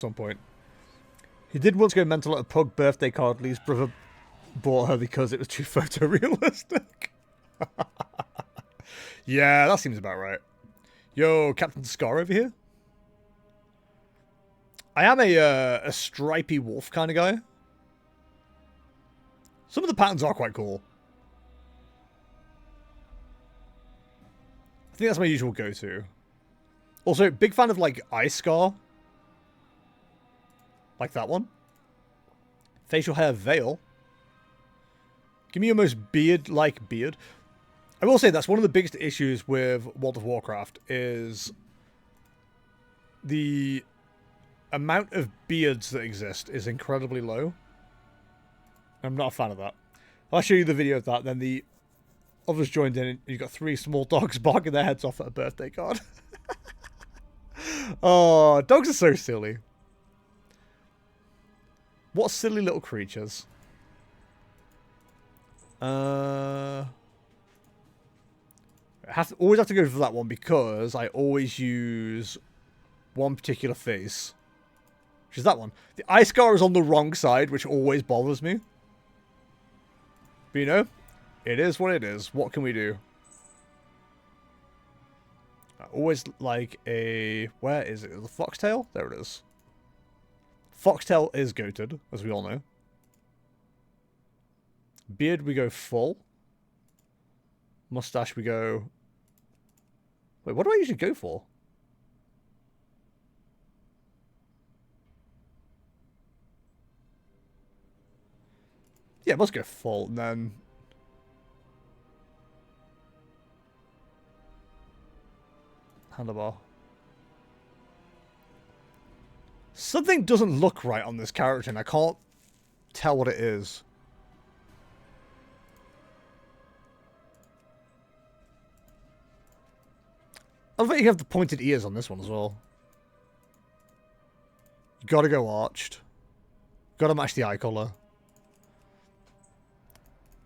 some point. He did once go mental at a pug birthday card Lee's brother bought her because it was too photorealistic. Yeah, that seems about right. Yo, Captain Scar over here. I am a stripy wolf kind of guy. Some of the patterns are quite cool. I think that's my usual go-to. Also, big fan of, like, eye scar. Like that one. Facial hair veil. Give me your most beard-like beard. I will say that's one of the biggest issues with World of Warcraft is the amount of beards that exist is incredibly low. I'm not a fan of that. I'll show you the video of that, then the others joined in and you've got 3 small dogs barking their heads off at a birthday card. Oh, dogs are so silly. What silly little creatures. I always have to go for that one because I always use one particular face. Which is that one. The eye scar is on the wrong side, which always bothers me. But you know, it is what it is. What can we do? I always like a... Where is it? The foxtail? There it is. Foxtail is goated, as we all know. Beard, we go full. Mustache, we go... Wait, what do I usually go for? Yeah, let's go full, and then... Handlebar. Something doesn't look right on this character, and I can't tell what it is. I bet you have the pointed ears on this one as well. You gotta go arched. Gotta match the eye colour.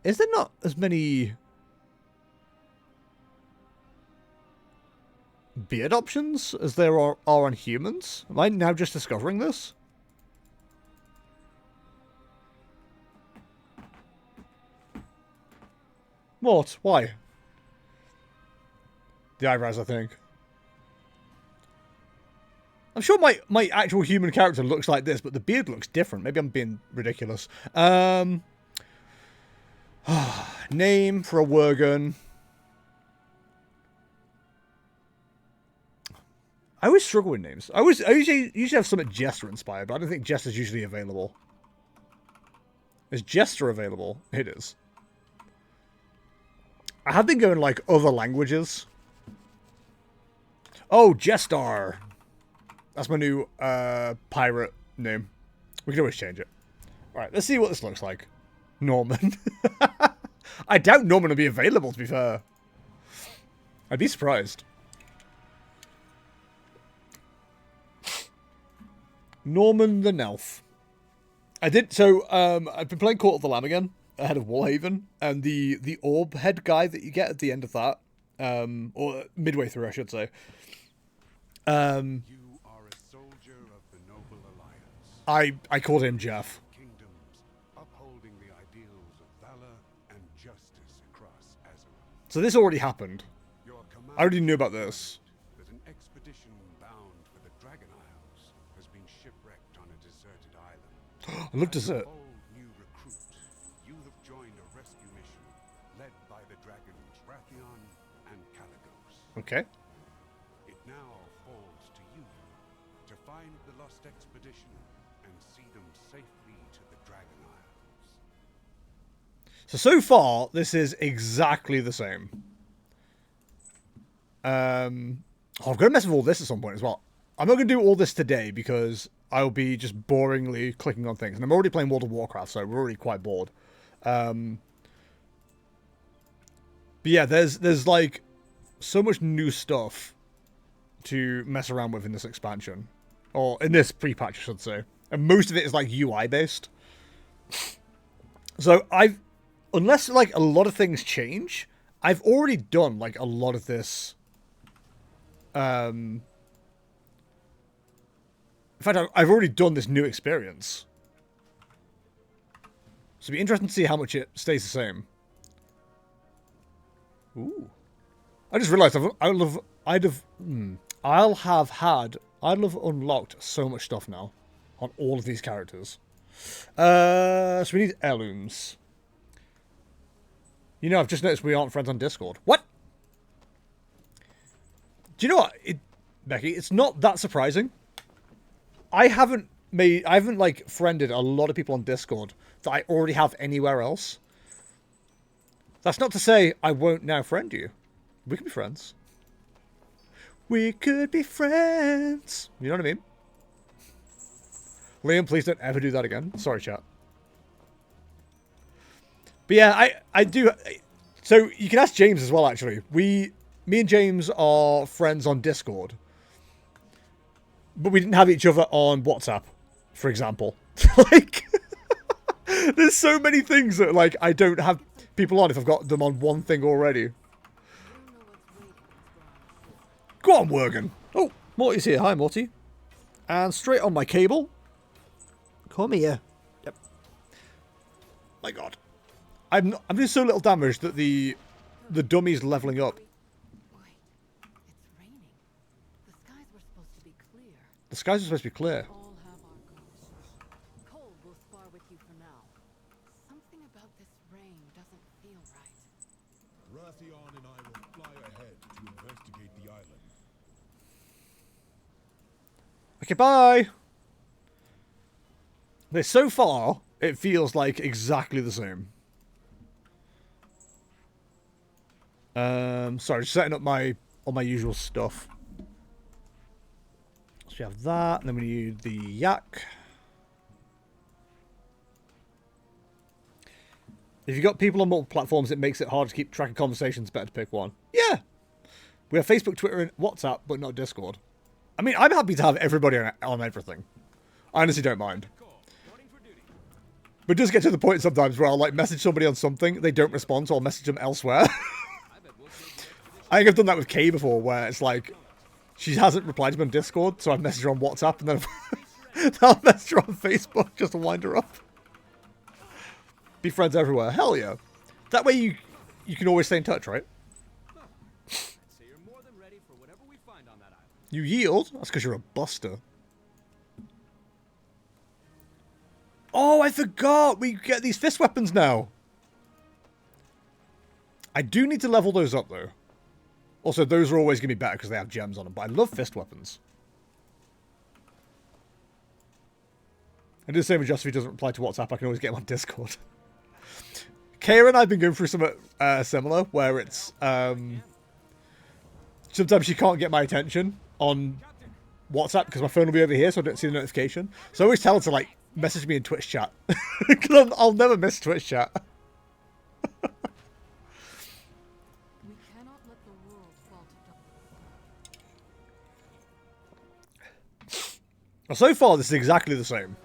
Is there not as many beard options as there are on humans? Am I now just discovering this? What? Why? The eyebrows, I think. I'm sure my actual human character looks like this, but the beard looks different. Maybe I'm being ridiculous. Name for a Worgen. I always struggle with names. I usually have something Jester inspired, but I don't think Jester's usually available. Is Jester available? It is. I have been going like other languages. Oh, Jestar. That's my new pirate name. We can always change it. Alright, let's see what this looks like. Norman. I doubt Norman will be available, to be fair. I'd be surprised. Norman the Nelf. I've been playing Court of the Lamb again, ahead of Warhaven, and the orb head guy that you get at the end of that, or midway through, I should say. You are a soldier of the Noble Alliance. I called him Jeff. Kingdoms, upholding the ideals of valor and justice across Azeroth. So this already happened. I already knew about this. That an expedition bound for the Dragon Isles has been shipwrecked on a deserted island. I love desert. New recruit, you have joined a rescue mission led by the dragons Rathion and Caligos. Okay. Find the lost expedition and see them safely to the Dragon Isles. So far, this is exactly the same. I'm going to mess with all this at some point as well. I'm not going to do all this today because I'll be just boringly clicking on things. And I'm already playing World of Warcraft, so we're already quite bored. But yeah, there's like so much new stuff to mess around with in this expansion. Or in this pre-patch, I should say. And most of it is like UI based. So unless like a lot of things change, I've already done like a lot of this In fact, I've already done this new experience. So it'll be interesting to see how much it stays the same. Ooh. I just realised I'd have unlocked so much stuff now on all of these characters. So we need heirlooms. You know, I've just noticed we aren't friends on Discord. What? Do you know what, Becky? It's not that surprising. I haven't like friended a lot of people on Discord that I already have anywhere else. That's not to say I won't now friend you. We could be friends. We could be friends. You know what I mean? Liam, please don't ever do that again. Sorry, chat. But yeah, I do. So you can ask James as well, actually. Me and James are friends on Discord. But we didn't have each other on WhatsApp, for example. Like, there's so many things that, like, I don't have people on if I've got them on one thing already. Go on, Worgen. Oh, Morty's here. Hi, Morty. And straight on my cable. Come here. Yep. My God. I'm doing so little damage that the dummy's leveling up. It's raining. The skies were supposed to be clear. The skies are supposed to be clear. All have our ghosts. Cole will spar with you for now. Something about this rain doesn't feel right. Rathion and I will fly ahead to investigate the island. Okay, bye. Okay, so far, it feels like exactly the same. Sorry, just setting up all my usual stuff. So we have that, and then we need the yak. If you've got people on multiple platforms, it makes it hard to keep track of conversations. Better to pick one. Yeah. We have Facebook, Twitter, and WhatsApp, but not Discord. I mean, I'm happy to have everybody on everything. I honestly don't mind. But it does get to the point sometimes where I'll like message somebody on something, they don't respond, so I'll message them elsewhere. I think I've done that with Kay before, where it's like, she hasn't replied to me on Discord, so I've messaged her on WhatsApp, and then I'll message her on Facebook just to wind her up. Be friends everywhere. Hell yeah. That way you can always stay in touch, right? You yield? That's because you're a buster. Oh, I forgot! We get these fist weapons now. I do need to level those up, though. Also, those are always going to be better because they have gems on them, but I love fist weapons. I do the same with Just if he doesn't reply to WhatsApp, I can always get him on Discord. Kara and I have been going through something similar, where it's... sometimes she can't get my attention on WhatsApp because my phone will be over here, so I don't see the notification. So I always tell her to, like, message me in Twitch chat. Because I'll never miss Twitch chat. We cannot let the world fall to So far, this is exactly the same.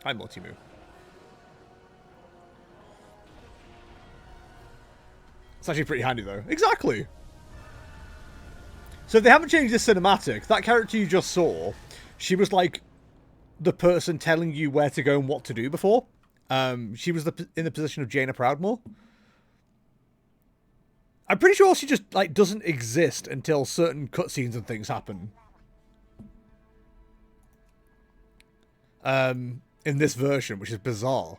Hi, Multimoo. It's actually pretty handy, though. Exactly. So if they haven't changed this cinematic, that character you just saw, she was like the person telling you where to go and what to do before. She was in the position of Jaina Proudmoore. I'm pretty sure she just like doesn't exist until certain cutscenes and things happen. In this version, which is bizarre.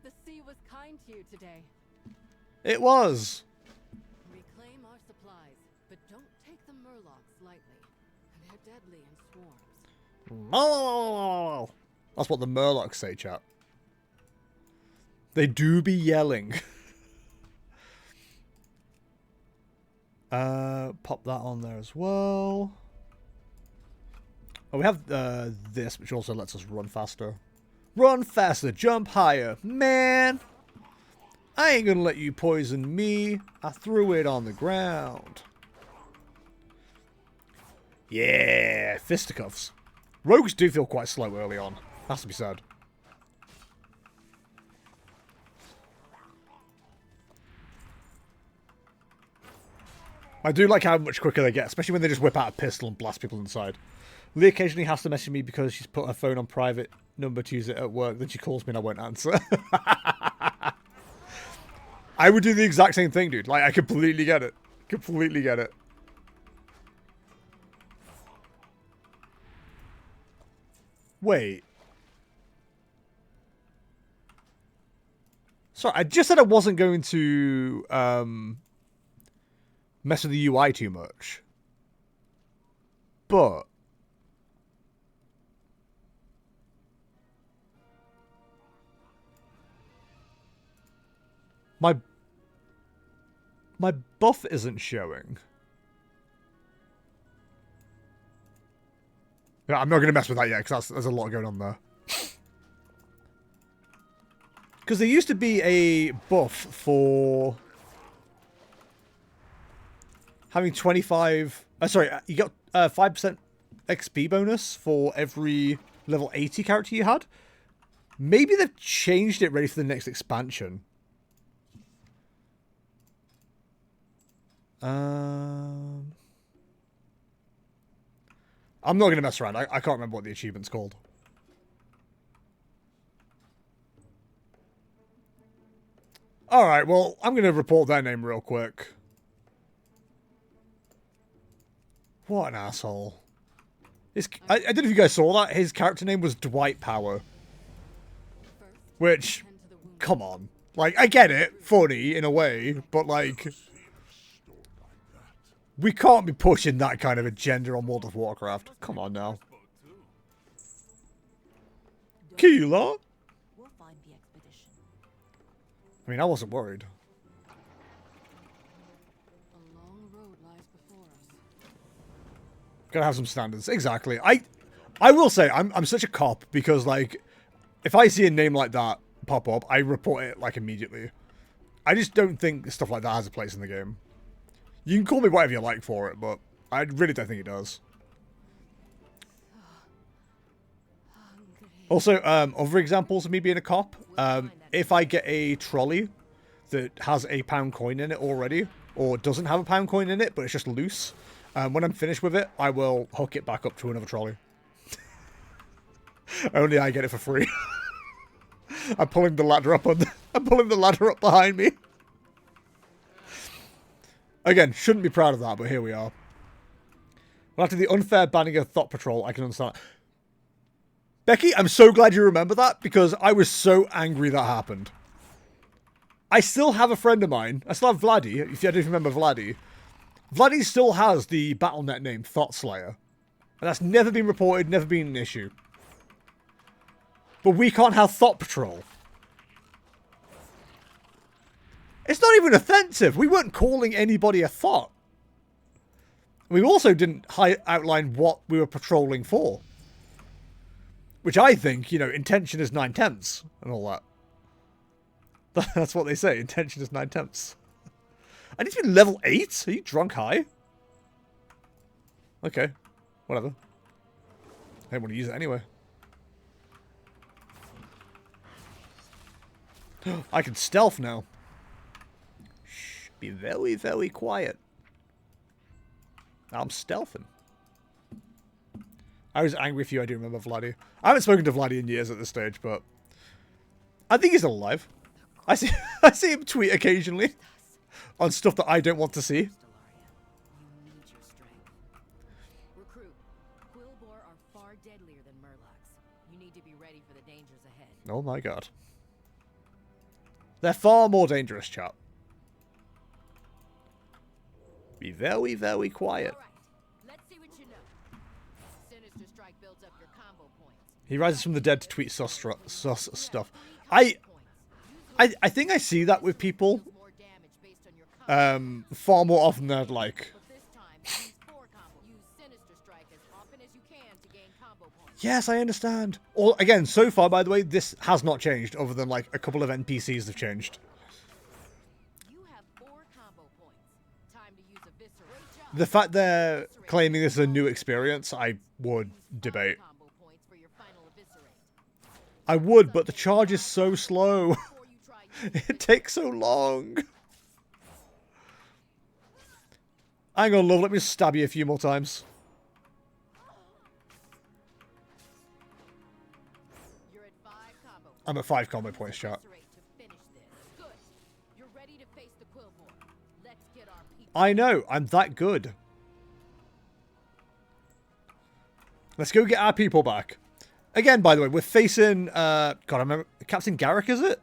The sea was kind to you today. It was. Reclaim our supplies, but don't take the murlocs lightly. They're deadly in swarms. Oh, that's what the Murlocs say, chat. They do be yelling. Pop that on there as well. Oh, we have this, which also lets us run faster. Run faster, jump higher. Man, I ain't gonna let you poison me. I threw it on the ground. Yeah, fisticuffs. Rogues do feel quite slow early on. Has to be said. I do like how much quicker they get, especially when they just whip out a pistol and blast people inside. Lee occasionally has to message me because she's put her phone on private number to use it at work. Then she calls me and I won't answer. I would do the exact same thing, dude. Like, I completely get it. Completely get it. Wait. Sorry, I just said I wasn't going to mess with the UI too much. But my buff isn't showing. Yeah, I'm not going to mess with that yet because there's a lot going on there. Because there used to be a buff for having 25... sorry, you got 5% XP bonus for every level 80 character you had. Maybe they've changed it ready for the next expansion. I'm not going to mess around. I can't remember what the achievement's called. Alright, well, I'm going to report their name real quick. What an asshole. I don't know if you guys saw that. His character name was Dwight Power. Which, come on. Like, I get it. Funny, in a way. But, like, we can't be pushing that kind of agenda on World of Warcraft. Come on now. Keela? I mean, I wasn't worried. A long road lies before us. Gotta have some standards. Exactly. I will say, I'm such a cop because, like, if I see a name like that pop up, I report it, like, immediately. I just don't think stuff like that has a place in the game. You can call me whatever you like for it, but I really don't think it does. Also, other examples of me being a cop, if I get a trolley that has a pound coin in it already, or doesn't have a pound coin in it, but it's just loose, when I'm finished with it, I will hook it back up to another trolley. Only I get it for free. I'm pulling the ladder up I'm pulling the ladder up behind me. Again, shouldn't be proud of that, but here we are. Well, after the unfair banning of Thought Patrol, I can understand. Becky, I'm so glad you remember that, because I was so angry that happened. I still have a friend of mine. I still have Vladdy, if you don't remember Vladdy. Vladdy still has the Battle.net name, Thought Slayer. And that's never been reported, never been an issue. But we can't have Thought Patrol. It's not even offensive. We weren't calling anybody a thought. We also didn't outline what we were patrolling for. Which I think, you know, intention is 9/10 and all that. That's what they say. Intention is 9/10. I need to be level 8? Are you drunk high? Okay. Whatever. I don't want to use it anyway. I can stealth now. Shh. Be very, very quiet. I'm stealthing. I was angry with you, I do remember Vladdy. I haven't spoken to Vladdy in years at this stage, but I think he's still alive. I see him tweet occasionally on stuff that I don't want to see. You need your strength. Recruit, Quillboar are far deadlier than Murlocs. You need to be ready for the dangers ahead. Oh my god. They're far more dangerous, chap. Be very, very quiet. All right, let's see what you know. Sinister Strike builds up your combo points. He rises from the dead to tweet sus stuff. I think I see that with people More damage based on your combo. far more often than I'd like. But this time, use 4 combo. Use Sinister Strike as often as you can to gain combo points. Yes, I understand. Or again, so far, by the way, this has not changed, other than like a couple of NPCs have changed. You have 4 combo points. Time to use Eviscerate. The fact they're claiming this is a new experience, I would debate. Combo points for your final Eviscerate. I would, but the charge is so slow. Before you try It takes so long. Hang on, love. Let me stab you a few more times. You're at 5 combo. I'm at 5 combo points, chat. To finish this. Good. You're ready to face the quill boar. Let's get our people. I know. I'm that good. Let's go get our people back. Again, by the way, we're facing... God, I remember... Captain Garrick, is it?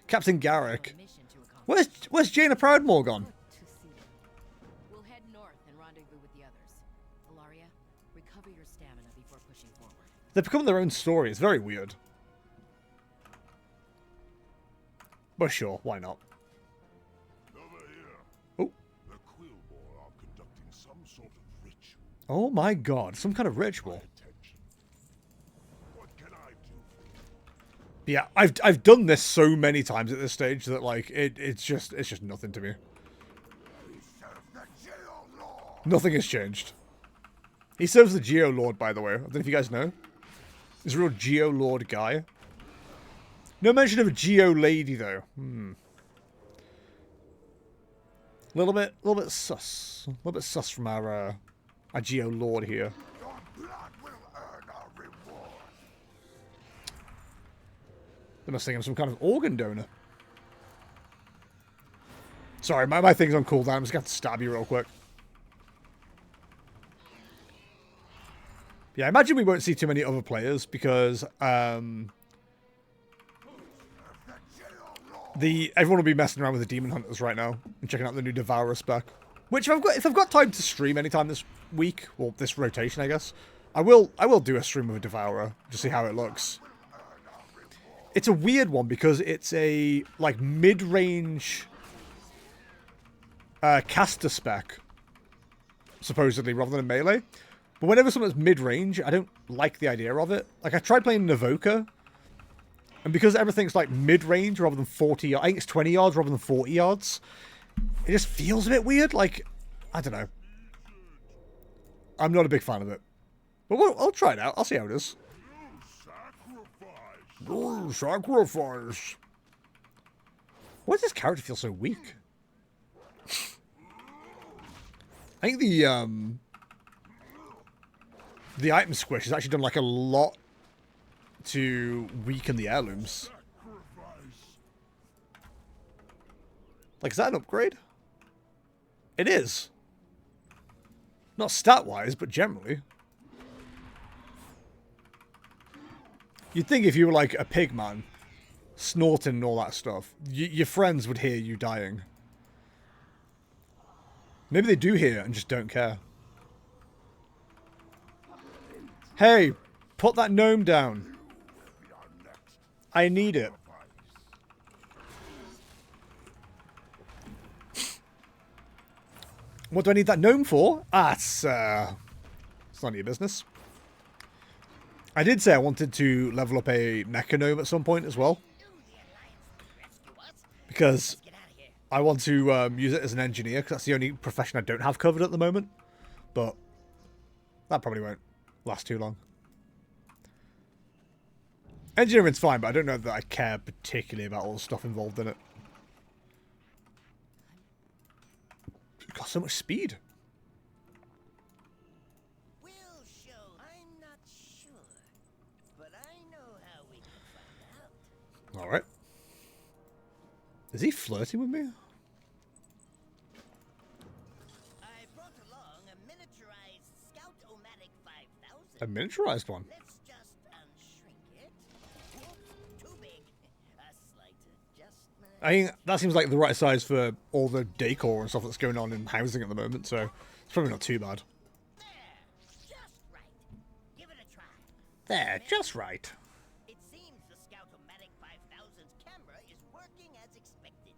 Captain Garrick. Mission to accomplish. Where's Jaina Proudmoore gone? To see it. We'll head north and rendezvous with the others. Ilaria, recover your stamina before pushing forward. They've become their own story. It's very weird. But sure, why not? Over here. Oh. The Quillbore are conducting some sort of ritual. Oh my god, some kind of ritual. Attention. What can I do for you? Yeah, I've done this so many times at this stage that like it's just nothing to me. We serve the Geolord. Nothing has changed. He serves the Geolord, by the way. I don't know if you guys know. He's a real Geolord guy. No mention of a Geo lady though. Little bit sus. A little bit sus from our Geolord here. Your blood will earn a reward. They must think I'm some kind of organ donor. Sorry, my thing's on cooldown. I'm just going to stab you real quick. Yeah, I imagine we won't see too many other players because everyone will be messing around with the Demon Hunters right now and checking out the new Devourer spec. Which if I've got time to stream anytime this week, well, this rotation, I guess, I will do a stream of a Devourer to see how it looks. It's a weird one because it's a like mid-range caster spec, supposedly, rather than a melee. But whenever something's mid-range, I don't like the idea of it. Like, I tried playing Navoka, and because everything's, like, mid-range rather than 40 yards, I think it's 20 yards rather than 40 yards, it just feels a bit weird. Like, I don't know. I'm not a big fan of it. But I'll try it out. I'll see how it is. No sacrifice. Why does this character feel so weak? I think the item squish has actually done like a lot to weaken the heirlooms. Like, is that an upgrade? It is. Not stat-wise, but generally. You'd think if you were like a pig man, snorting and all that stuff, your friends would hear you dying. Maybe they do hear it and just don't care. Hey, put that gnome down. I need it. What do I need that gnome for? Ah, it's none of your business. I did say I wanted to level up a mecha gnome at some point as well. Because I want to use it as an engineer, because that's the only profession I don't have covered at the moment. But that probably won't last too long. Engineering's fine, but I don't know that I care particularly about all the stuff involved in it. It's got so much speed. We'll show. I'm not sure, but I know how we can find out. Alright. Is he flirting with me? I brought along a miniaturized Scout-O-Matic 5000. A miniaturized one? Let's just unshrink it. Whoops, too big. A slight adjustment. I think that seems like the right size for all the decor and stuff that's going on in housing at the moment, so it's probably not too bad. There, just right. Give it a try. There, just right. It seems the Scout-O-Matic 5000's camera is working as expected.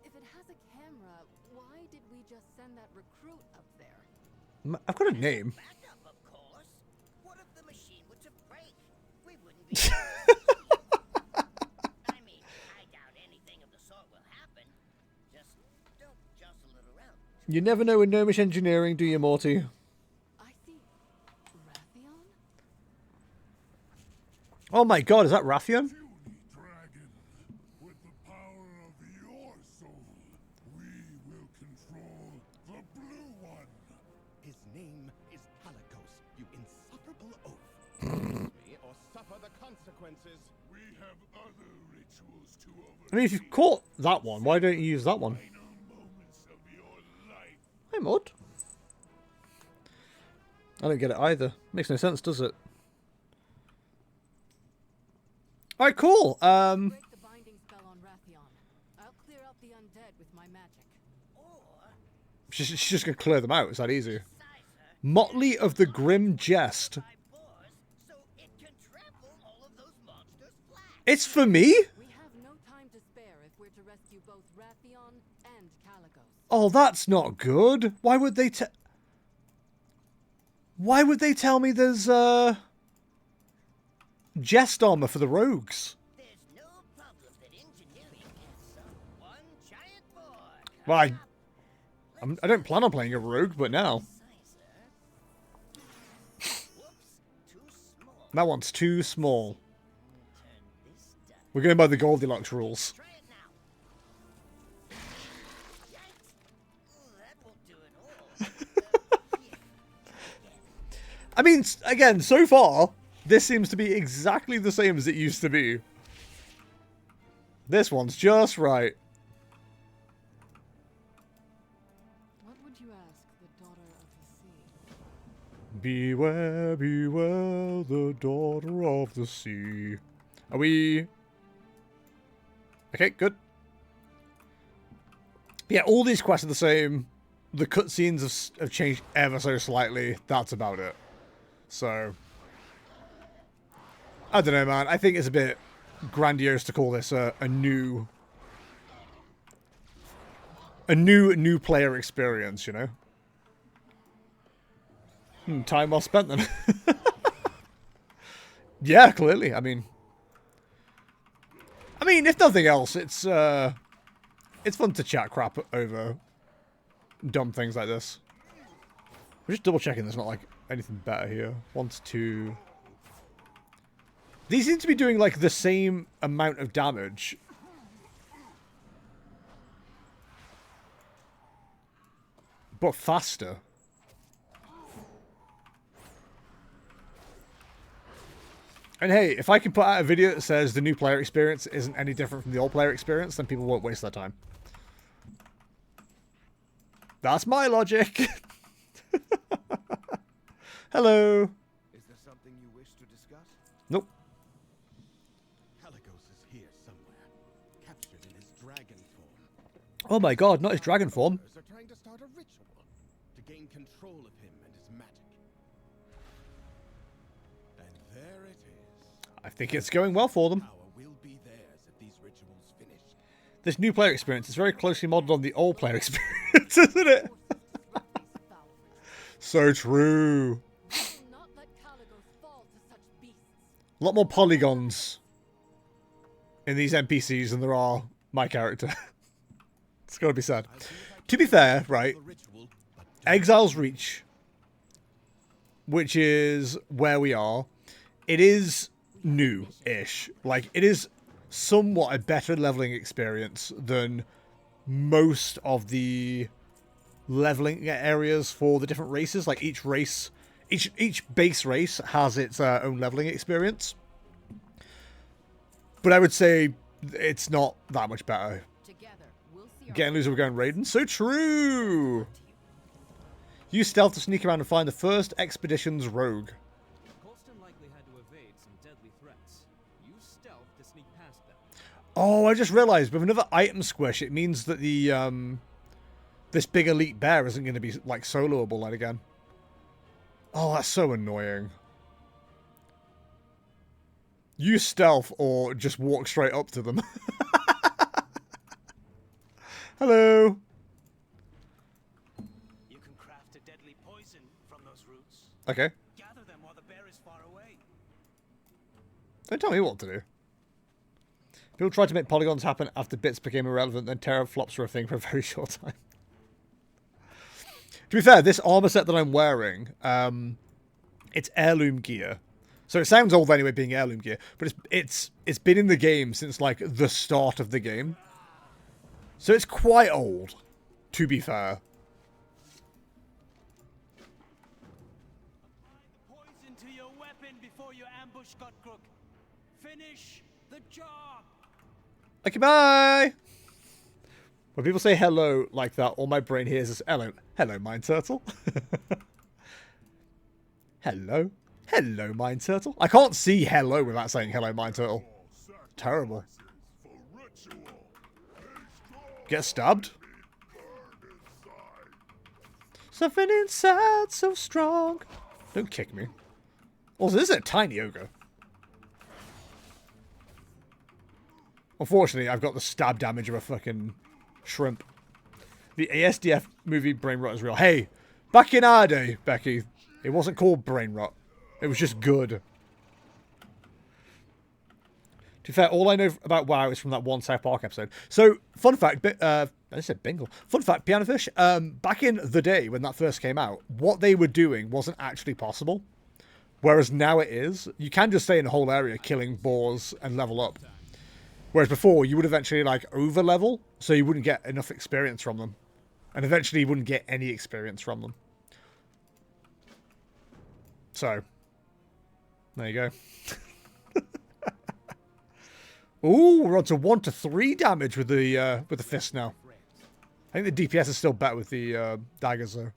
If it has a camera, why did we just send that recruit up there? I've got a name. Backup, of course. What if the machine were to break? We wouldn't be. I mean, I doubt anything of the sort will happen. Just don't jostle it around. You never know in gnomish engineering, do you, Morty? I see. Rathion? Oh my god, is that Rathion? Dragon, with the power of your soul, we will control the blue consequences. We have other rituals to oversee. I mean, if you've caught that one, why don't you use that one? Final moments of your life. Hey, Maud. I don't get it either. Makes no sense, does it? Alright, cool. Break the binding spell on Rathion. I'll clear out the undead with my magic. Or She's just gonna clear them out. It's that easy. size her Motley of the Grim Jest. by boars so it can trample all of those monsters flat. It's for me? We have no time to spare if we're to rescue both Rathion and Caligos. Oh, that's not good. Why would they Why would they tell me there's jest armor for the rogues? There's no problem that engineering can solve. One giant boar. Well, I don't plan on playing a rogue, but now. Whoops, too small. That one's too small. Turn this down. We're going by the Goldilocks rules. Try it now. Yikes. Ooh, that won't do it all. I mean, again, so far, this seems to be exactly the same as it used to be. This one's just right. What would you ask the daughter of the sea? Beware, beware, the daughter of the sea. Are we... Okay, good. Yeah, all these quests are the same. The cutscenes have changed ever so slightly. That's about it. So... I don't know, man. I think it's a bit grandiose to call this a new player experience, you know? Time well spent then. Yeah, clearly. I mean, if nothing else, it's fun to chat crap over dumb things like this. We're just double checking there's not like anything better here. 1 to 2. These seem to be doing like the same amount of damage. But faster. And hey, if I can put out a video that says the new player experience isn't any different from the old player experience, then people won't waste their time. That's my logic. Hello. Is there something you wish to discuss? Nope. Caligos is here somewhere, captured in his dragon form. Oh my god, not his dragon form. Brawlers are trying to start a ritual to gain control of him and his magic. And there it is. I think it's going well for them. Power will be theirs if these rituals finish. This new player experience is very closely modeled on the old player experience, isn't it? So true. We will not let Caligos fall to such beasts. A lot more polygons in these NPCs than there are my character. It's gotta be said. To be fair, right, The ritual, but Exile's Reach, which is where we are, it is new-ish. Like, it is somewhat a better leveling experience than most of the leveling areas for the different races. Like, each race, each base race has its own leveling experience. But I would say it's not that much better. Together, we'll see our Getting loser, we're going Raiden. So true! Use stealth to sneak around and find the first expedition's rogue. Colston likely had to evade some deadly threats. Use stealth to sneak past them. Oh, I just realized with another item squish, it means that the this big elite bear isn't going to be like soloable then again. Oh, that's so annoying. Use stealth or just walk straight up to them. Hello. You can craft a deadly poison from those roots. Okay. Gather them while the bear is far away. Don't tell me what to do. People tried to make polygons happen after bits became irrelevant, then teraflops were a thing for a very short time. To be fair, this armor set that I'm wearing, it's heirloom gear. So it sounds old anyway being heirloom gear, but it's been in the game since like the start of the game. So it's quite old, to be fair. Apply the poison to your weapon before your ambush got crook. Finish the job. Okay, bye! When people say hello like that, all my brain hears is hello. Hello, Mine Turtle. Hello. Hello, Mine Turtle. I can't see hello without saying hello, Mine Turtle. Terrible. Get stabbed. Something inside so strong. Don't kick me. Also, this is a tiny ogre. Unfortunately, I've got the stab damage of a fucking shrimp. The ASDF movie Brain Rot is real. Hey, back in our day, Becky, it wasn't called Brain Rot. It was just good. To be fair, all I know about WoW is from that one South Park episode. So, fun fact, I said bingle. Fun fact, Piano Fish, back in the day when that first came out, what they were doing wasn't actually possible. Whereas now it is. You can just stay in a whole area killing boars and level up. Whereas before, you would eventually, like, over-level, so you wouldn't get enough experience from them. And eventually, you wouldn't get any experience from them. So, there you go. Ooh, we're on to 1 to 3 damage with the fist now. I think the DPS is still better with the daggers, though.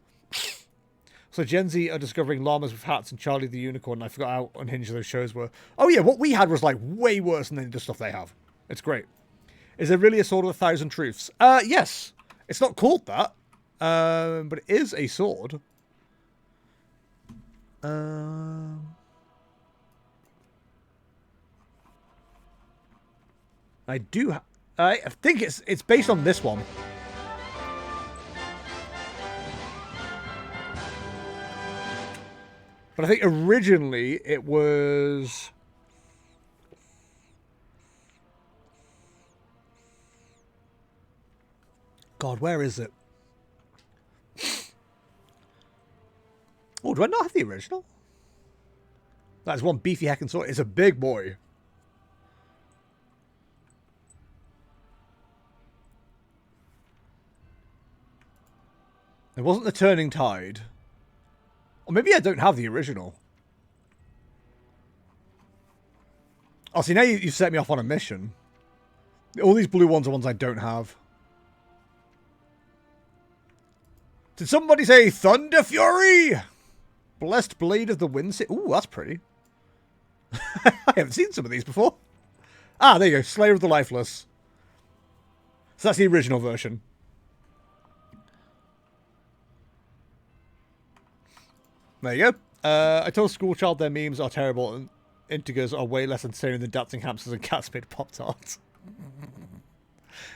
So Gen Z are discovering llamas with hats and Charlie the Unicorn. I forgot how unhinged those shows were. Oh yeah, what we had was like way worse than the stuff they have. It's great. Is there really a sword of 1,000 truths? Yes. It's not called that. But it is a sword. I do. I think it's based on this one. But I think originally it was. God, where is it? Oh, do I not have the original? That's one beefy heckin' sword. It's a big boy. It wasn't the Turning Tide. Or maybe I don't have the original. Oh, see, now you've set me off on a mission. All these blue ones are ones I don't have. Did somebody say Thunder Fury? Blessed Blade of the Wind. Ooh, that's pretty. I haven't seen some of these before. Ah, there you go. Slayer of the Lifeless. So that's the original version. There you go. I told a school child their memes are terrible and integers are way less entertaining than dancing hamsters and cats made Pop-Tarts.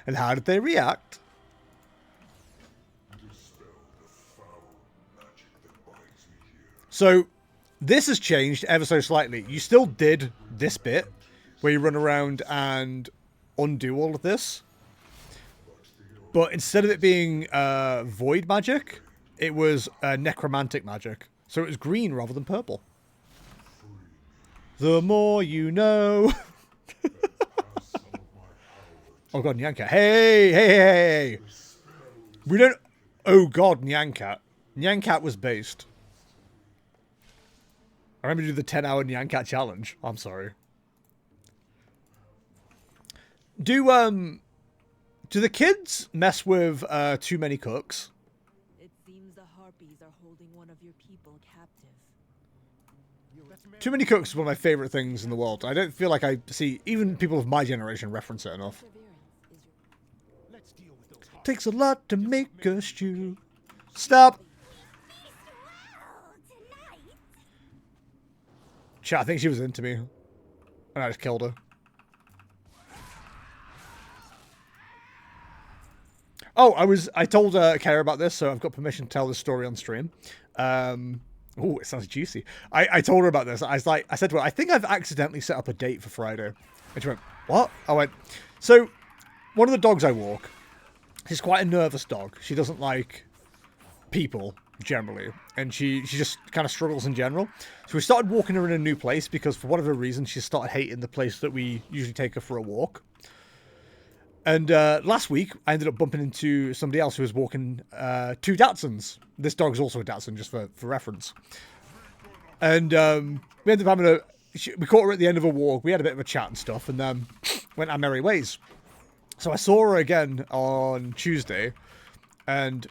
And how did they react? So, this has changed ever so slightly. You still did this bit, where you run around and undo all of this. But instead of it being void magic, it was necromantic magic. So it was green rather than purple. The more you know. Oh god, Nyancat. Hey, hey, hey, hey. We don't... Oh god, Nyancat. Nyancat was based. I remember doing the 10-hour Nyancat challenge. I'm sorry. Do the kids mess with too many cooks? It seems the harpies are holding one of your people captive. Too many cooks is one of my favorite things in the world. I don't feel like I see even people of my generation reference it enough. Let's deal with those hot Takes a lot to make a stew. Stop. Chat, I think she was into me. And I just killed her. Oh, I told Kara about this, so I've got permission to tell this story on stream. Oh, it sounds juicy. I told her about this. I said to her, I think I've accidentally set up a date for Friday. And she went, what? I went, so, one of the dogs I walk, she's quite a nervous dog. She doesn't like people, generally. And she just kind of struggles in general. So we started walking her in a new place because for whatever reason, she started hating the place that we usually take her for a walk. And last week, I ended up bumping into somebody else who was walking 2 Dachshunds. This dog's also a Dachshund, just for reference. And we ended up having we caught her at the end of a walk. We had a bit of a chat and stuff, and then went our merry ways. So I saw her again on Tuesday, and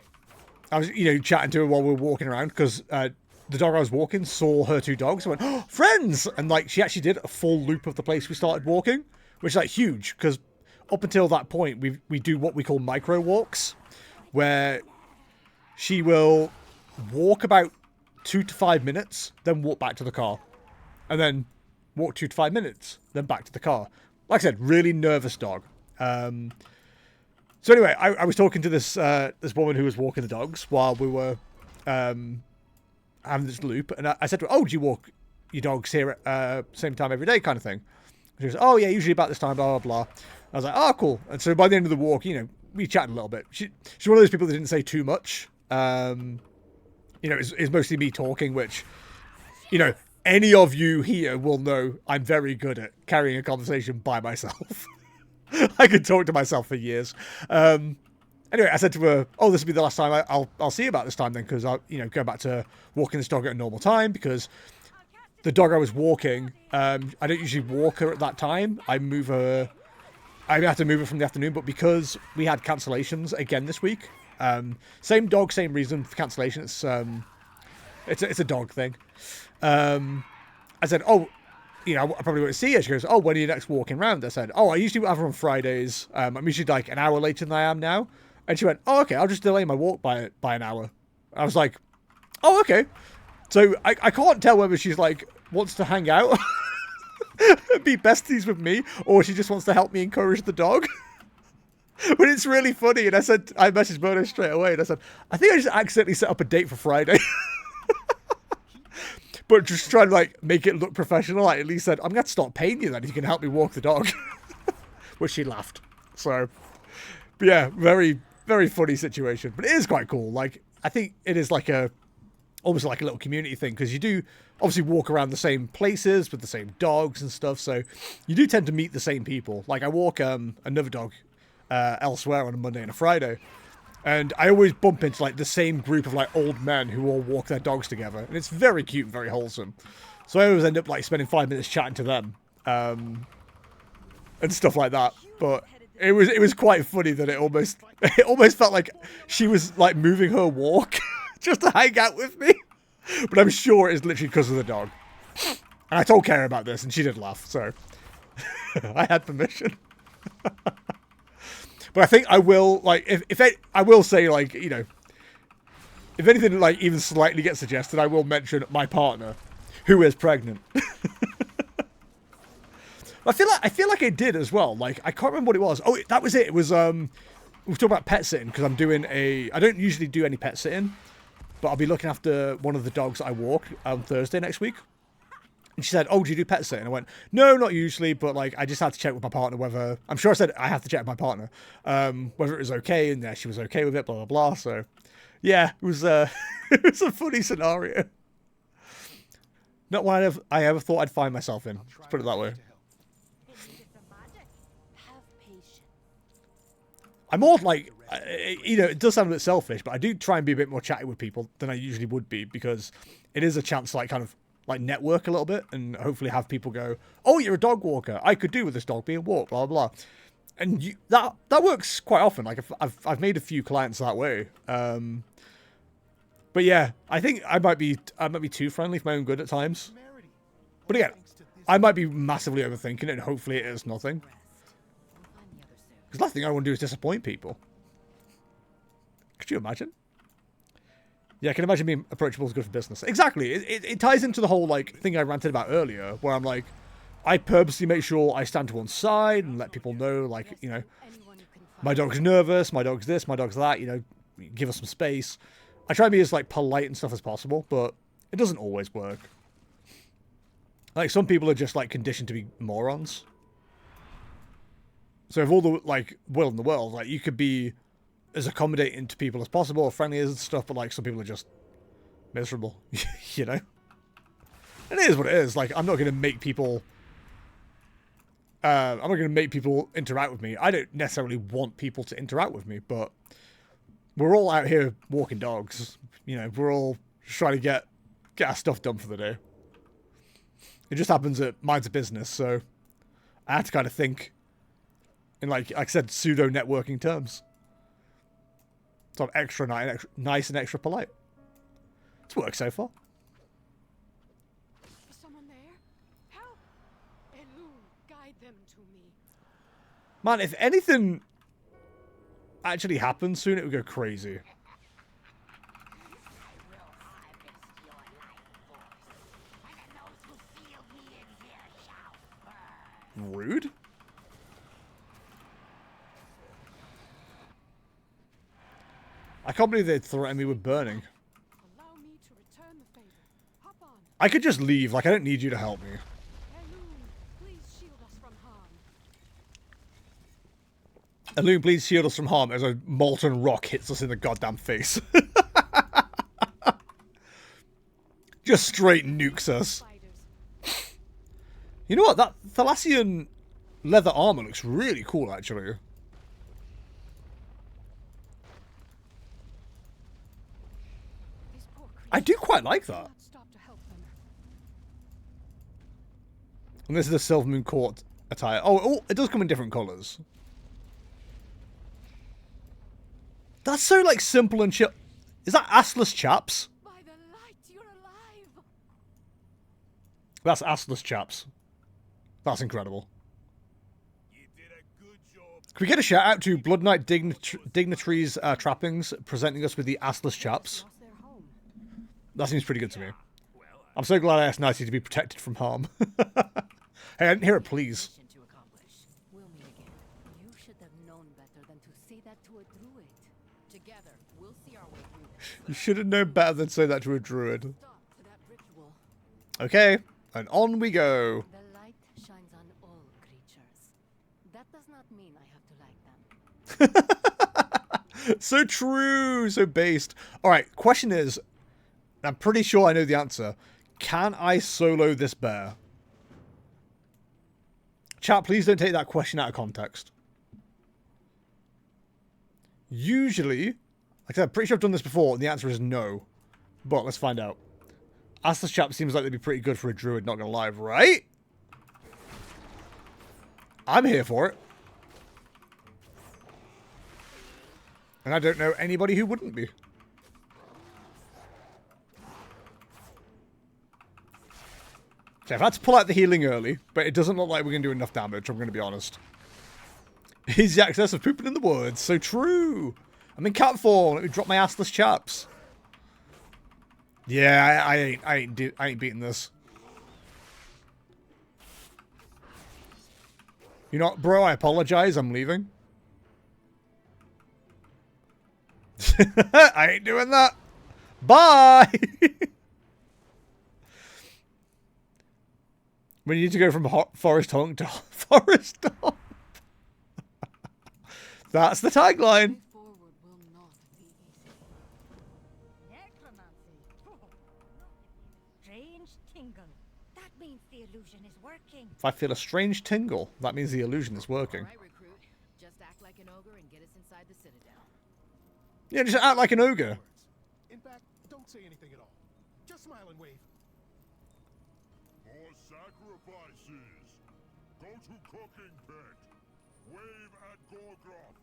I was, chatting to her while we were walking around, because the dog I was walking saw her two dogs. I went, oh, friends! And, like, she actually did a full loop of the place we started walking, which is, like, huge, because up until that point, we do what we call micro walks, where she will walk about 2 to 5 minutes, then walk back to the car. And then walk 2 to 5 minutes, then back to the car. Like I said, really nervous dog. So anyway, I was talking to this woman who was walking the dogs while we were having this loop. And I said to her, oh, do you walk your dogs here at same time every day kind of thing? She goes, oh, yeah, usually about this time, blah, blah, blah. I was like, oh, cool. And so by the end of the walk, we chatted a little bit. She's one of those people that didn't say too much. It's mostly me talking, which, any of you here will know I'm very good at carrying a conversation by myself. I could talk to myself for years. Anyway, I said to her, oh, this will be the last time I'll see you about this time then, because I'll, go back to walking this dog at a normal time, because the dog I was walking, I don't usually walk her at that time. I have to move her from the afternoon, but because we had cancellations again this week, same dog, same reason for cancellation. It's a dog thing. I said, oh, I probably won't see her. She goes, oh, when are you next walking around? I said, oh, I usually have her on Fridays. I'm usually like an hour later than I am now. And she went, oh, okay, I'll just delay my walk by an hour. I was like, oh, okay. So I can't tell whether she's like, wants to hang out, be besties with me, or she just wants to help me encourage the dog. But it's really funny. And I messaged Bono straight away. And I said, I think I just accidentally set up a date for Friday. But just trying to, like, make it look professional. I at least said, I'm going to start paying you then if you can help me walk the dog. Which she laughed. So, but yeah, very, very funny situation. But it is quite cool. Like, I think it is like almost like a little community thing. Because you do obviously walk around the same places with the same dogs and stuff. So you do tend to meet the same people. Like, I walk another dog elsewhere on a Monday and a Friday. And I always bump into, like, the same group of, like, old men who all walk their dogs together. And it's very cute and very wholesome. So I always end up, like, spending 5 minutes chatting to them. And stuff like that. But it was quite funny that it almost felt like she was, like, moving her walk just to hang out with me. But I'm sure it's literally because of the dog. And I told Kara about this, and she did laugh. So I had permission. But I think I will, like, I will say, like, if anything, like, even slightly gets suggested, I will mention my partner, who is pregnant. I feel like I did as well. Like, I can't remember what it was. Oh, that was it. It was, we were talking about pet sitting, because I'm doing I don't usually do any pet sitting, but I'll be looking after one of the dogs I walk on Thursday next week. And she said, oh, do you do pet sitting? I went, no, not usually, but, like, I just had to check with my partner whether... I'm sure I said I have to check with my partner, whether it was okay, and yeah, she was okay with it, blah, blah, blah. So, yeah, it was it was a funny scenario. Not one I ever thought I'd find myself in. Let's put it that way. I'm more, like, it does sound a bit selfish, but I do try and be a bit more chatty with people than I usually would be, because it is a chance to, like, kind of... like, network a little bit and hopefully have people go, oh, you're a dog walker. I could do with this dog being walked, blah, blah, blah. And that works quite often. Like, I've made a few clients that way. But yeah, I think I might be too friendly for my own good at times. But again, I might be massively overthinking it, and hopefully it is nothing. Because the last thing I want to do is disappoint people. Could you imagine? Yeah, I can imagine being approachable is good for business. Exactly. It ties into the whole, like, thing I ranted about earlier, where I'm like, I purposely make sure I stand to one side and let people know, like, my dog's nervous, my dog's this, my dog's that, give us some space. I try to be as, like, polite and stuff as possible, but it doesn't always work. Like, some people are just, like, conditioned to be morons. So if all the, like, will in the world, like, you could be as accommodating to people as possible, or friendly as stuff, but, like, some people are just miserable, And it is what it is. Like, I'm not going to make people... I'm not going to make people interact with me. I don't necessarily want people to interact with me, but we're all out here walking dogs. We're all trying to get our stuff done for the day. It just happens that mine's a business, so I had to kind of think in, like I said, pseudo networking terms. Sort of extra nice and extra polite. It's worked so far. Is someone there? Help! Elu, guide them to me. Man, if anything actually happens soon, it would go crazy. Rude? I can't believe they threatened me with burning. Allow me to return the favor. Hop on. I could just leave, like I don't need you to help me. Elu, please shield us from harm. Elune, please shield us from harm as a molten rock hits us in the goddamn face. Just straight nukes us. Fighters. You know what? That Thalassian leather armor looks really cool, actually. These poor I do quite like that. cannot stop to help them. And this is the Silver Moon Court attire. Oh, it does come in different colours. That's so, like, simple and chill. Is that assless chaps? By the light, you're alive. That's assless chaps. That's incredible. You did a good job. Can we get a shout out to Blood Knight Dignitaries Trappings presenting us with the assless chaps? Lost their home. That seems pretty good to me. I'm so glad I asked Nicey to be protected from harm. Hey, I didn't hear it, please. Mission to accomplish. We'll meet again. You should have known better than to say that to a druid. Together, we'll see our way through this. You should have known better than say that to a druid. Stop to that ritual. Okay, and on we go. The light shines on all creatures. That does not mean I have to like them. So true, so based. Alright, question is, I'm pretty sure I know the answer. Can I solo this bear? Chat, please don't take that question out of context. Usually, like I said, I'm pretty sure I've done this before, and the answer is no. But let's find out. Assless chap seems like they'd be pretty good for a druid, not gonna lie, right? I'm here for it. And I don't know anybody who wouldn't be. Okay, I've had to pull out the healing early, but it doesn't look like we're going to do enough damage, I'm going to be honest. Easy access of pooping in the woods. So true. I'm in cat form. Let me drop my assless chaps. Yeah, I ain't beating this. You know what, bro? I apologize. I'm leaving. I ain't doing that. Bye. We need to go from forest honk to forest honk. That's the tagline. Forward will not be easy. Necromancy. Strange tingle. That means the illusion is working. If I feel a strange tingle, that means the illusion is working. All right, recruit. Just act like an ogre and get us inside the citadel. Yeah, just act like an ogre. In fact, don't say anything at all. Just smile and wave. For sacrifices, go to cooking pit. Wave at Gorgroth.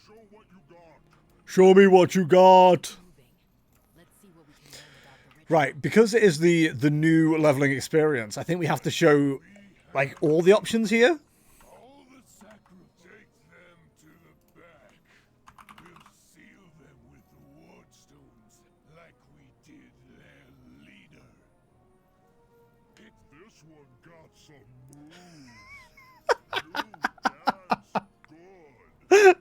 Show what you got. Show me what you got. Moving. Let's see what we can learn about the ritual. Right, because it is the new leveling experience, I think we have to show like all the options here. All the sacrifices. Take them to the back. We'll seal them with the wardstones, like we did their leader. This one got some moves. You dance good.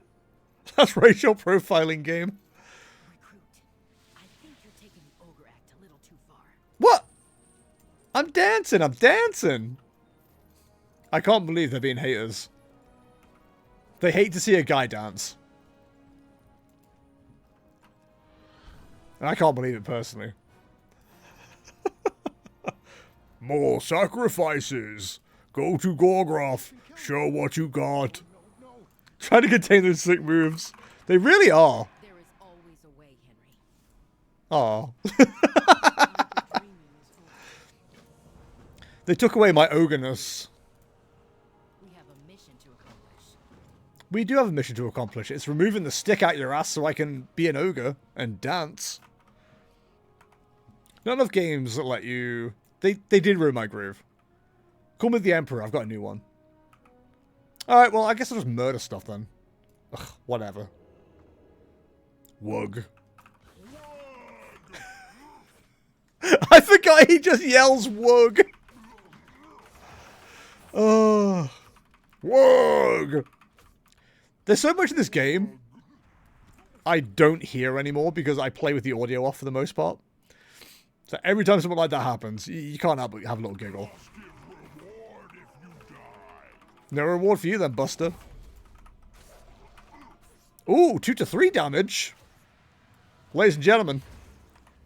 That's racial profiling game. Recruit. I think you're taking the ogre act a little too far. What? I'm dancing. I'm dancing. I can't believe they're being haters. They hate to see a guy dance. And I can't believe it personally. More sacrifices. Go to Gorgroth. Show what you got. Trying to contain those sick moves. They really are. There is always a way, Henry. Aw. They took away my ogreness. We have a mission to accomplish. We do have a mission to accomplish. It's removing the stick out your ass so I can be an ogre and dance. Not enough games that let you... They did ruin my groove. Call me the Emperor. I've got a new one. Alright, well, I guess I'll just murder stuff then. Ugh, whatever. Wug. I forgot he just yells wug. Oh. Wug. There's so much in this game I don't hear anymore because I play with the audio off for the most part. So every time something like that happens, you can't help but have a little giggle. No reward for you then, Buster. Ooh, 2 to 3 damage. Ladies and gentlemen,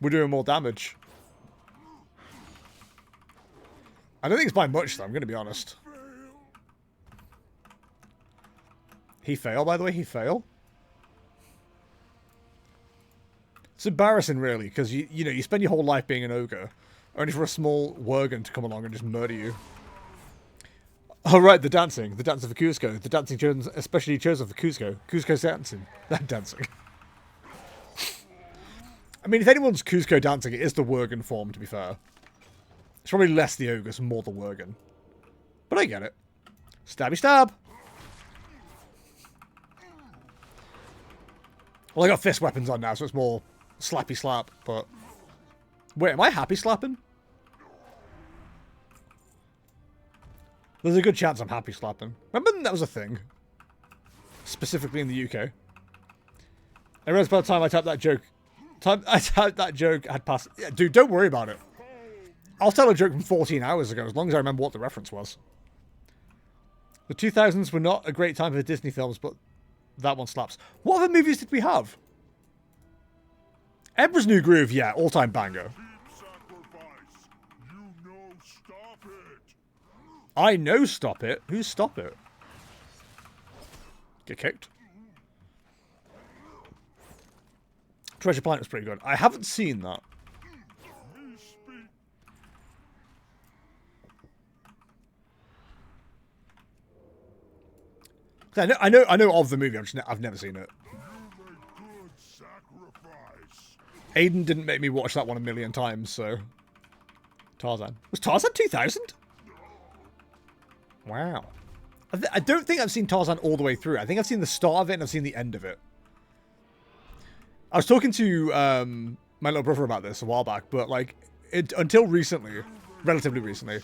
we're doing more damage. I don't think it's by much, though, I'm going to be honest. He failed, by the way, he failed. It's embarrassing, really, because, you know, you spend your whole life being an ogre, only for a small Worgen to come along and just murder you. Oh, right, the dancing for Cusco. The dancing chosen, especially chosen for Cusco. Cusco's dancing. That dancing. I mean, if anyone's Cusco dancing, it is the Worgen form, to be fair. It's probably less the ogres and more the Worgen. But I get it. Stabby stab. Well, I got fist weapons on now, so it's more slappy slap, but... Wait, am I happy slapping? There's a good chance I'm happy slapping. Remember when that was a thing? Specifically in the UK. I realized by the time I typed that joke... had passed... Yeah, dude, don't worry about it. I'll tell a joke from 14 hours ago, as long as I remember what the reference was. The 2000s were not a great time for Disney films, but that one slaps. What other movies did we have? Emperor's New Groove, yeah, all-time banger. I know Stop It. Who's Stop It? Get kicked. Treasure Planet was pretty good. I haven't seen that. I know of the movie. I've never seen it. Aiden didn't make me watch that one a million times, so... Tarzan. Was Tarzan 2000? Wow. I don't think I've seen Tarzan all the way through. I think I've seen the start of it and I've seen the end of it. I was talking to my little brother about this a while back, but like, until recently, relatively recently,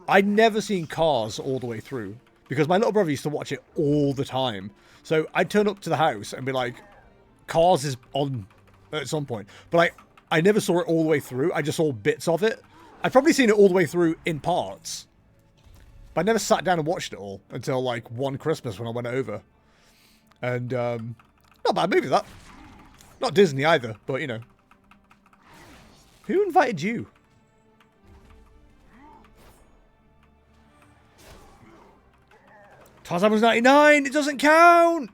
I'd never seen Cars all the way through. Because my little brother used to watch it all the time. So I'd turn up to the house and be like, Cars is on at some point. But I never saw it all the way through. I just saw bits of it. I'd probably seen it all the way through in parts. But I never sat down and watched it all until like one Christmas when I went over. And, not a bad movie, that. Not Disney either, but you know. Who invited you? Tarzan was 99! It doesn't count!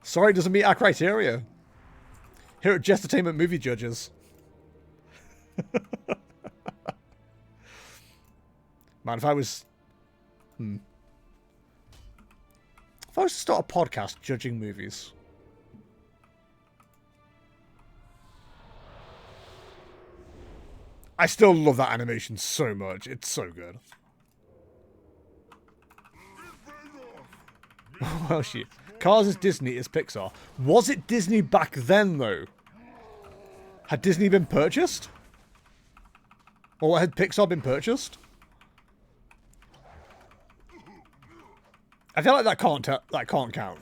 Sorry, it doesn't meet our criteria. Here at Jestertainment Movie Judges. Man, if I was... If I was to start a podcast judging movies... I still love that animation so much. It's so good. Well, shit. Cars is Disney, is Pixar. Was it Disney back then, though? Had Disney been purchased? Or had Pixar been purchased? I feel like that can't count.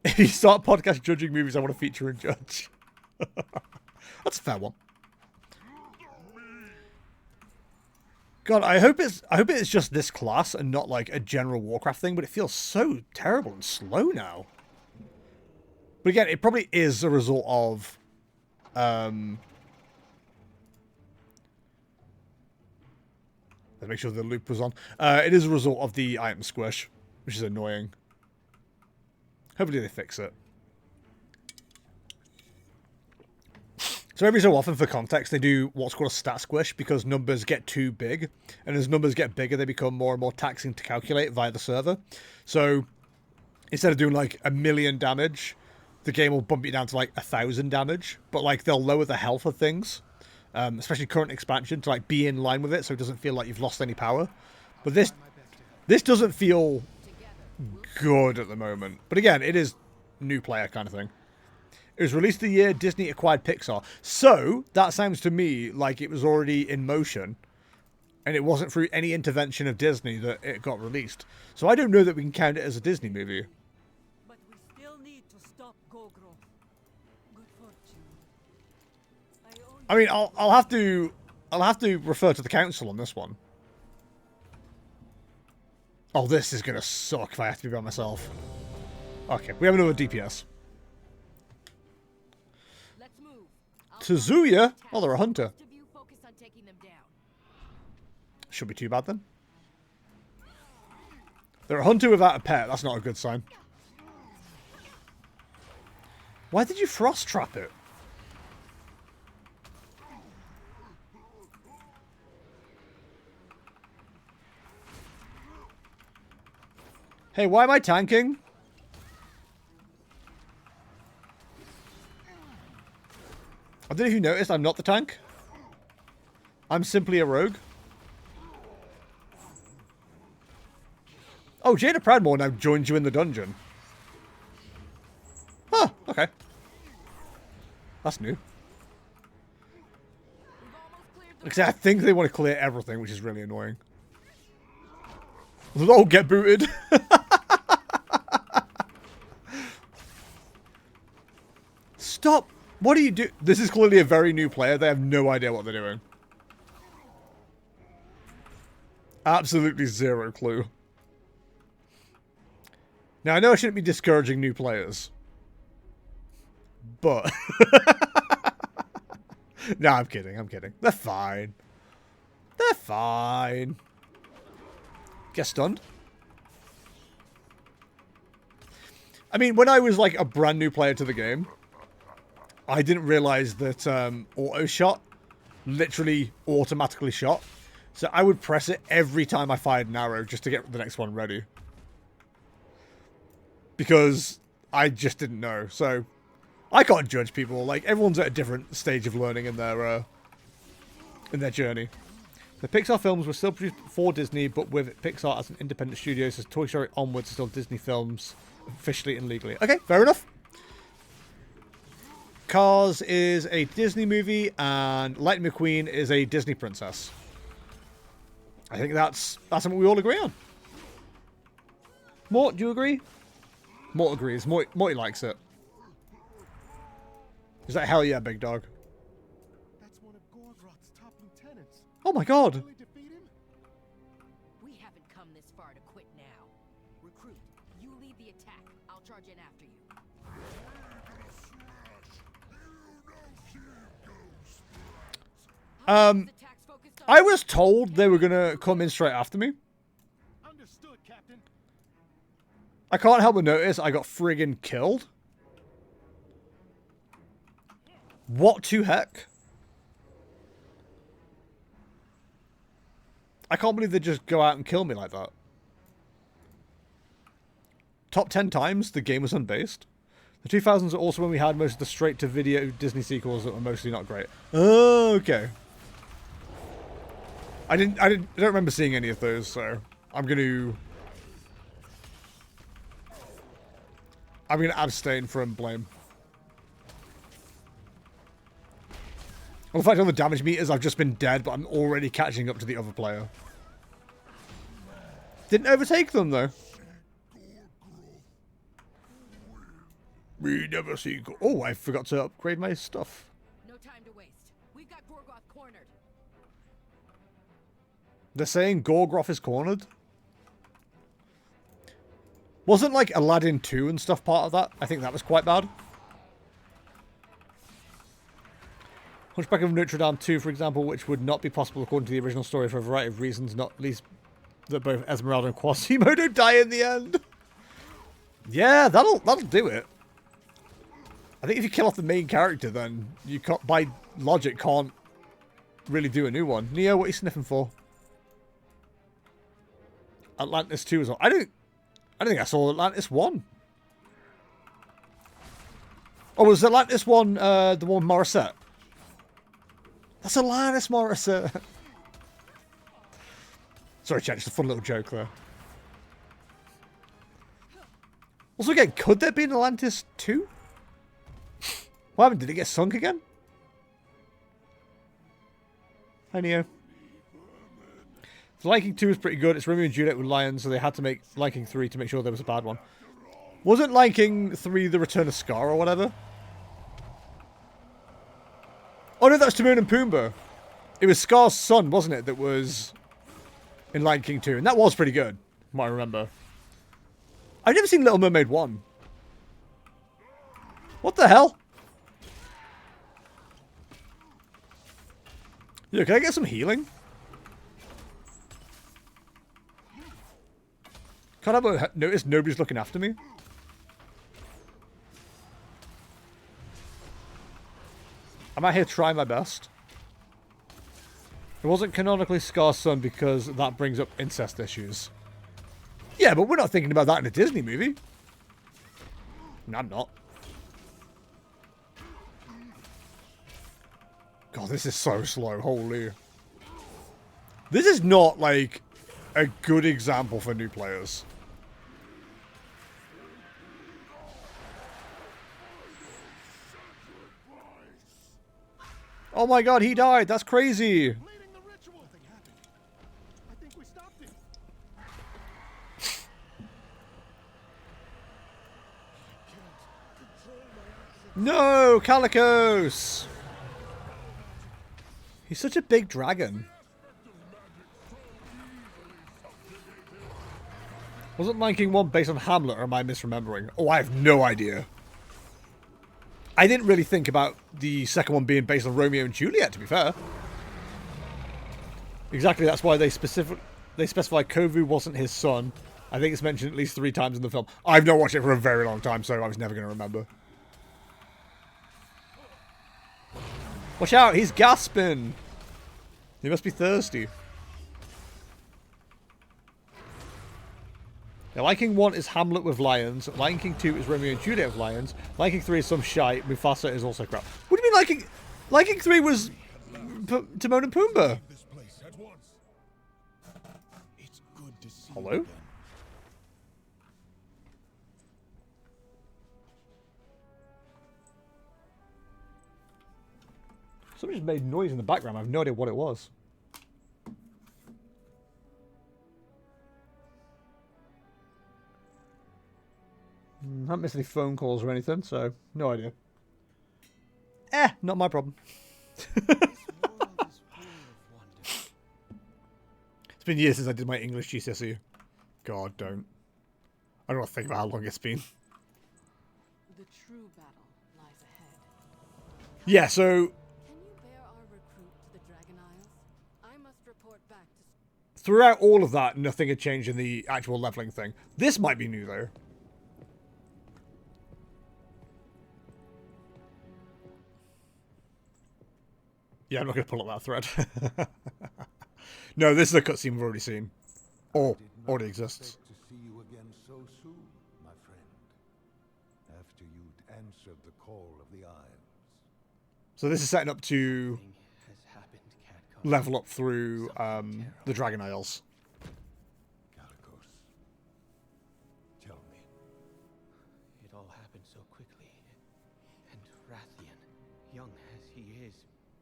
If you start podcast judging movies, I want to feature and judge. That's a fair one. God, I hope it's just this class and not like a general Warcraft thing, but it feels so terrible and slow now. But again, it probably is a result of let's make sure the loop was on. It is a result of the item squish, which is annoying. Hopefully they fix it. So every so often, for context, they do what's called a stat squish because numbers get too big. And as numbers get bigger, they become more and more taxing to calculate via the server. So instead of doing like 1,000,000 damage, the game will bump you down to like 1,000 damage. But like they'll lower the health of things, especially current expansion, to like be in line with it so it doesn't feel like you've lost any power. But this doesn't feel good at the moment. But again, it is new player kind of thing. It was released the year Disney acquired Pixar. So, that sounds to me like it was already in motion. And it wasn't through any intervention of Disney that it got released. So I don't know that we can count it as a Disney movie. But we still need to stop Gogro. Good fortune. I mean, I'll have to refer to the council on this one. Oh, this is gonna suck if I have to be by myself. Okay, we have another DPS. Tezuya? Oh, they're a hunter. Should be too bad then. They're a hunter without a pet. That's not a good sign. Why did you frost trap it? Hey, why am I tanking? I don't know if you noticed, I'm not the tank. I'm simply a rogue. Oh, Jada Proudmore now joins you in the dungeon. Oh, okay. That's new. Except I think they want to clear everything, which is really annoying. Oh, get booted. Stop. What do you do? This is clearly a very new player. They have no idea what they're doing. Absolutely zero clue. Now, I know I shouldn't be discouraging new players. But... No, I'm kidding. I'm kidding. They're fine. They're fine. Get stunned. I mean, when I was like a brand new player to the game, I didn't realize that auto shot literally automatically shot. So I would press it every time I fired an arrow just to get the next one ready. Because I just didn't know. So I can't judge people. Like, everyone's at a different stage of learning in their journey. The Pixar films were still produced for Disney, but with Pixar as an independent studio, so Toy Story onwards are still Disney films, officially and legally. Okay, fair enough. Cars is a Disney movie, and Lightning McQueen is a Disney princess. I think that's something we all agree on. Mort, do you agree? Mort agrees. Morty likes it. He's like, hell yeah, big dog. That's one of Gorgroth's top lieutenants. Oh my god. Really defeat him? We haven't come this far to quit now. Recruit, you lead the attack. I'll charge in after you. I was told they were gonna come in straight after me. Understood, Captain. I can't help but notice I got friggin' killed. What to heck? I can't believe they just go out and kill me like that. Top 10 times the game was unbased. The 2000s are also when we had most of the straight-to-video Disney sequels that were mostly not great. Oh, okay. I don't remember seeing any of those, so I'm gonna abstain from blame. Well, in fact, on the damage meters, I've just been dead, but I'm already catching up to the other player. Didn't overtake them, though. We never see... Oh, I forgot to upgrade my stuff. No time to waste. We've got Gorgoth cornered. They're saying Gorgroth is cornered? Wasn't, like, Aladdin 2 and stuff part of that? I think that was quite bad. Hunchback of Notre Dame 2, for example, which would not be possible according to the original story for a variety of reasons, not least that both Esmeralda and Quasimodo die in the end. Yeah, that'll do it. I think if you kill off the main character, then you can't, by logic, can't really do a new one. Neo, what are you sniffing for? Atlantis 2 as well. I don't think I saw Atlantis 1. Oh, was Atlantis 1 the one with Morissette? That's Atlantis Morissette. Sorry, chat, just a fun little joke there. Also, again, could there be an Atlantis 2? What happened? Did it get sunk again? Hi, Neo. So Lion King 2 is pretty good. It's Romeo and Juliet with lions, so they had to make Lion King 3 to make sure there was a bad one. Wasn't Lion King 3 The Return of Scar or whatever? Oh no, that's Timon and Pumbaa. It was Scar's son, wasn't it, that was in Lion King 2. And that was pretty good, from what I remember. I've never seen Little Mermaid 1. What the hell? Yeah, can I get some healing? Can't I notice nobody's looking after me? I'm out here trying my best. It wasn't canonically Scar's son because that brings up incest issues. Yeah, but we're not thinking about that in a Disney movie. No, I'm not. God, this is so slow. Holy. This is not, like, a good example for new players. Oh my god, he died. That's crazy. No, Calicos. He's such a big dragon. Wasn't Lion King 1 based on Hamlet, or am I misremembering? Oh, I have no idea. I didn't really think about the second one being based on Romeo and Juliet, to be fair. Exactly, that's why they specify Kovu wasn't his son. I think it's mentioned at least 3 times in the film. I've not watched it for a very long time, so I was never going to remember. Watch out, he's gasping! He must be thirsty. Now, Lion King 1 is Hamlet with lions. Lion King 2 is Romeo and Juliet with lions. Lion King 3 is some shite. Mufasa is also crap. What do you mean Lion King 3 was Timon and Pumbaa? Hello? Somebody just made noise in the background. I have no idea what it was. Haven't missed any phone calls or anything, so no idea. Not my problem. It's been years since I did my English GCSE. God, don't. I don't want to think about how long it's been. The true battle lies ahead. Yeah, so Can you bear our recruit to the Dragon Isles? I must report back to... throughout all of that, nothing had changed in the actual leveling thing. This might be new, though. Yeah, I'm not going to pull up that thread. No, this is a cutscene we've already seen. Or already exists. To see you again so soon, my friend. After you'd answered the call of the Isles. So this is setting up to level up through the Dragon Isles. Calicos, tell me. It all happened so quickly. And Rathian, young as he is,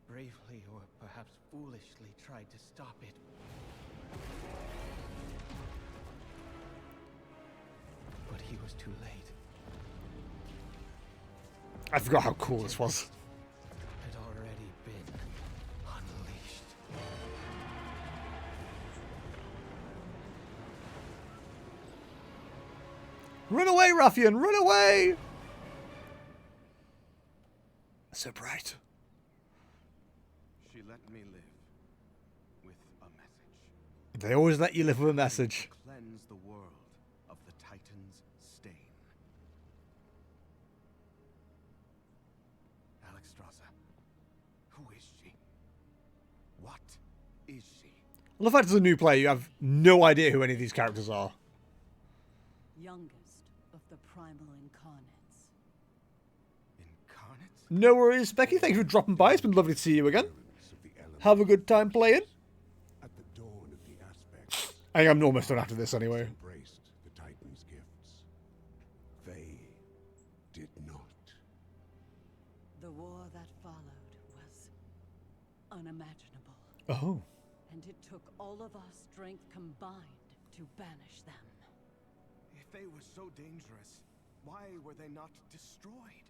bravely or perhaps foolishly tried to stop it. But he was too late. I forgot how cool this was. Had already been unleashed. Run away, Rathian! Run away! So bright. She let me live with a message. They always let you live with a message. Cleanse the world of the Titan's stain. is she? Well, the fact as a new player, you have no idea who any of these characters are. Youngest of the primal incarnates. Incarnate? No worries, Becky. Thank you for dropping by. It's been lovely to see you again. Have a good time playing. At the dawn of the aspects, I think I'm almost done after this anyway. embraced the Titan's gifts. They did not. The war that followed was unimaginable. Oh. And it took all of our strength combined to banish them. If they were so dangerous, why were they not destroyed?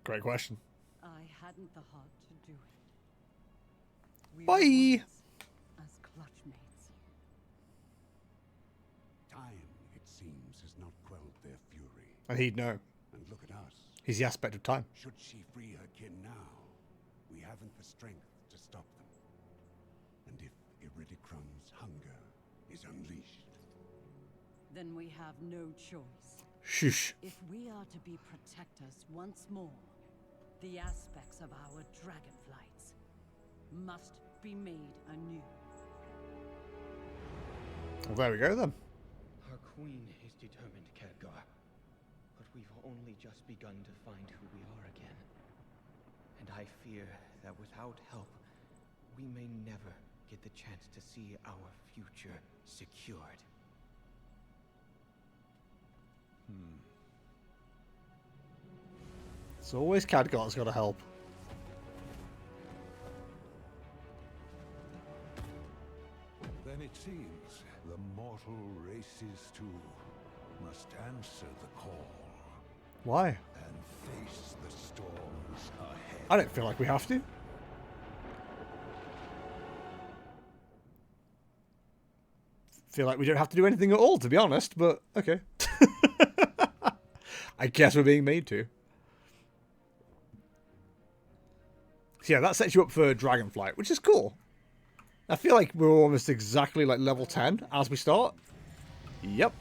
Great question. I hadn't the heart to do it. We Bye. were once as clutchmates. Time, it seems, has not quelled their fury. And he'd know. And look at us. He's the aspect of time. Should she free her kin now, we haven't the strength to stop them. And if Iridicrum's hunger is unleashed, Then we have no choice. Shush. If we are to be protectors once more, the aspects of our dragonflights must be made anew. Well, there we go then. Our queen is determined, Khadgar. But we've only just begun to find who we are again. And I fear that without help, we may never get the chance to see our future secured. It's always Khadgar's got to help. then it seems the mortal races too must answer the call Why? and face the storms ahead. I don't feel like we have to. Feel like we don't have to do anything at all, to be honest, but okay. I guess we're being made to. So yeah, that sets you up for Dragonflight, which is cool. I feel like we're almost exactly like level 10 as we start. Yep.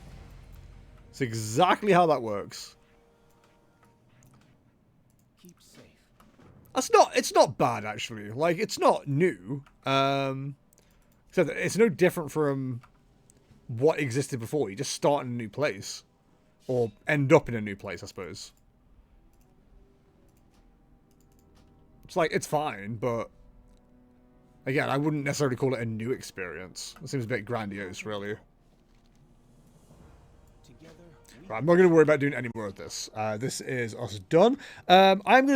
It's exactly how that works. Keep safe. It's not bad actually. Like, it's not new. So it's no different from what existed before. You just start in a new place. Or end up in a new place, I suppose. It's like, it's fine, but again, I wouldn't necessarily call it a new experience. It seems a bit grandiose, really. Together, Right, I'm not going to worry about doing any more of this. This is us done. I'm going to